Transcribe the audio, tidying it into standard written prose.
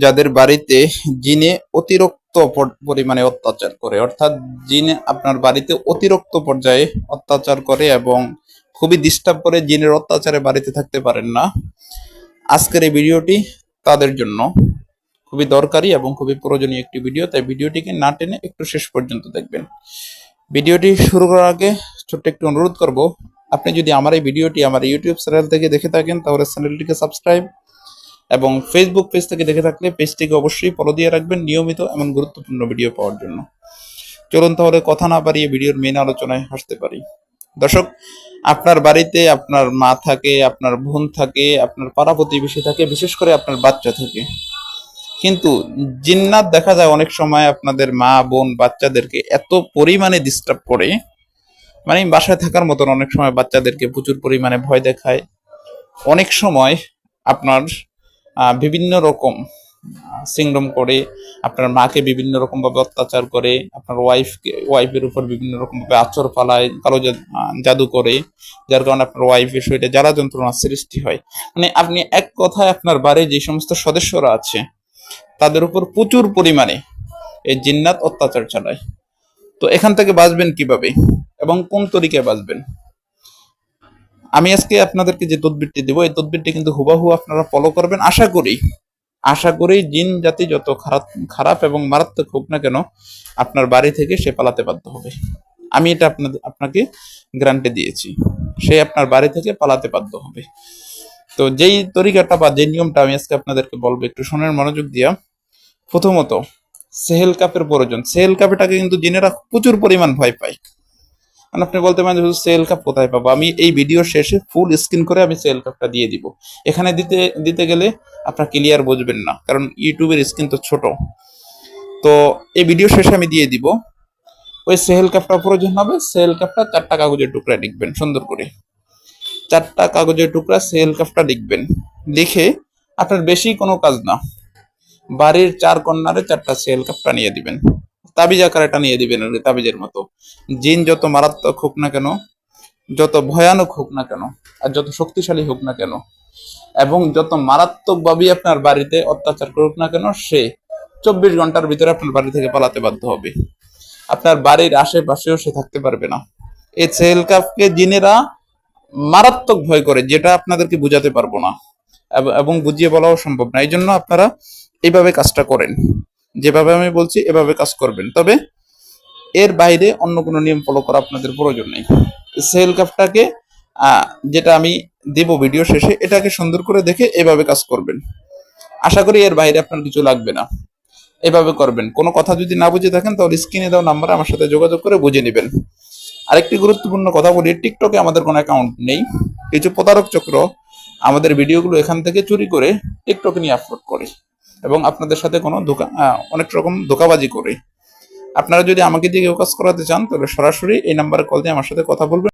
যাদের বাড়িতে জিনে অতিরিক্ত পরিমাণে অত্যাচার করে, অর্থাৎ জিনে আপনার বাড়িতে অতিরিক্ত পর্যায়ে অত্যাচার করে এবং খুবই ডিস্টার্ব করে, জিনের অত্যাচারে বাড়িতে থাকতে পারেন না, আজকের এই ভিডিওটি তাদের জন্য খুবই দরকারি এবং খুবই প্রয়োজনীয় একটি ভিডিও। তাই ভিডিওটিকে না টেনে একটু শেষ পর্যন্ত দেখবেন। ভিডিওটি শুরু করার আগে ছোট্ট একটু অনুরোধ করব, আপনি যদি আমার এই ভিডিওটি আমার ইউটিউব চ্যানেল থেকে দেখে থাকেন তাহলে চ্যানেলটিকে সাবস্ক্রাইব, এবং ফেসবুক পেজ থেকে দেখে থাকলে পেজটিকে অবশ্যই ফলো দিয়ে রাখবেন নিয়মিত এবং গুরুত্বপূর্ণ ভিডিও পাওয়ার জন্য। চলুন তাহলে কথা না বাড়িয়ে ভিডিওর মেন আলোচনায় আসতে পারি। দর্শক, আপনার বাড়িতে আপনার মা থাকে, আপনার বোন থাকে, আপনার পাড়া প্রতিবেশী থাকে, বিশেষ করে আপনার বাচ্চা থাকে, কিন্তু জিন্নাত দেখা যায় অনেক সময় আপনাদের মা বোন বাচ্চাদেরকে এত পরিমাণে ডিস্টার্ব করে, মানে বাসায় থাকার মতন অনেক সময় বাচ্চাদেরকে প্রচুর পরিমাণে ভয় দেখায়। অনেক সময় আপনার বিভিন্ন রকম সিংডম করে, আপনার মাকে বিভিন্ন রকম ভাবে অত্যাচার করে, আপনার ওয়াইফের উপর বিভিন্ন রকম ভাবে আচর ফালায়, কালো জাদু করে, যার কারণে আপনার ওয়াইফের শরীরে জ্বালা যন্ত্রণার সৃষ্টি হয়। মানে আপনি এক কথায় আপনার বাড়ির যে সমস্ত সদস্যরা আছে তাদের উপর প্রচুর পরিমাণে এই জিন্নাত অত্যাচার চালায়। তো এখান থেকে বাঁচবেন কিভাবে এবং কোন তরিকায় বাঁচবেন, আমি আজকে আপনাদেরকে যে তদবিরটি দেবো, এই তদবিরটি কিন্তু হুবাহু আপনারা ফলো করবেন। আশা করি জিন জাতি যত খারাপ এবং মারাত্মক হোক না কেন, আপনার বাড়ি থেকে সে পালাতে বাধ্য হবে। আমি এটা আপনাকে গ্যারান্টি দিয়েছি, সে আপনার বাড়ি থেকে পালাতে বাধ্য হবে। তো যেই তরিকাটা বা যে নিয়মটা আমি আজকে আপনাদেরকে বলবো, একটু শোনেন মনোযোগ দিয়া। প্রথমত, সেহেল কাপের প্রয়োজন। সেহেল কাপটাকে কিন্তু জিনেরা প্রচুর পরিমাণ ভয় পায়। আপনি বলতে পারেন সেল কাপ কোথায় পাবো, আমি এই ভিডিও শেষে ফুল স্ক্রিন করে আমি সেল কাপটা দিয়ে দিব। এখানে দিতে গেলে আপনার ক্লিয়ার বুঝবেন না, কারণ ইউটিউবের স্ক্রিন তো ছোট। তো এই ভিডিও শেষে আমি দিয়ে দিব। ওই সেহেল কাপটা প্রয়োজন হবে। সেহেল কাপটা 4টা কাগজের টুকরা লিখবেন সুন্দর করে, 4টা কাগজের টুকরা সেহেল কাপটা লিখবেন। লিখে আপনার বেশি কোনো কাজ না, বাড়ির 4 কর্নারে 4টা সেহেল কাপটা নিয়ে দিবেন, তাবিজ আকারে এটা নিয়ে দিবেন তাবিজের মতো। জিন যত মারাত্মক হোক না কেন, যত ভয়ানক হোক না কেন, আর যত শক্তিশালী হোক না কেন, এবং যত মারাত্মক ভাবে আপনার বাড়িতে অত্যাচার করুক না কেন, সে 24 ঘন্টার ভিতরে আপনার বাড়ি থেকে পালাতে বাধ্য হবে। আপনার বাড়ির আশেপাশেও সে থাকতে পারবে না। এই সেহেল কাপকে জিনেরা মারাত্মক ভয় করে, যেটা আপনাদেরকে বুঝাতে পারবো না এবং বুঝিয়ে বলাও সম্ভব না। এই জন্য আপনারা এইভাবে কাজটা করেন, যেভাবে আমি বলছি এভাবে কাজ করবেন। তবে এর বাইরে অন্য কোনো নিয়ম ফলো করা আপনাদের প্রয়োজন নেই। সেল কাপটাকে যেটা আমি দেব ভিডিও শেষে, এটাকে সুন্দর করে দেখে এভাবে কাজ করবেন। আশা করি এর বাইরে আপনার কিছু লাগবে না। এভাবে করবেন। কোনো কথা যদি না বুঝে থাকেন তাহলে স্ক্রিনে দেওয়া নাম্বারে আমার সাথে যোগাযোগ করে বুঝে নেবেন। আরেকটি গুরুত্বপূর্ণ কথা বলি, টিকটকে আমাদের কোনো অ্যাকাউন্ট নেই। কিছু প্রতারক চক্র আমাদের ভিডিওগুলো এখান থেকে চুরি করে টিকটকে নিয়ে আপলোড করে এবং আপনাদের সাথে কোনো অনেক রকম ধোঁকাবাজি করে। আপনারা যদি আমাকে দিয়ে কেউ কাজ করাতে চান তাহলে সরাসরি এই নাম্বারে কল দিয়ে আমার সাথে কথা বলবেন।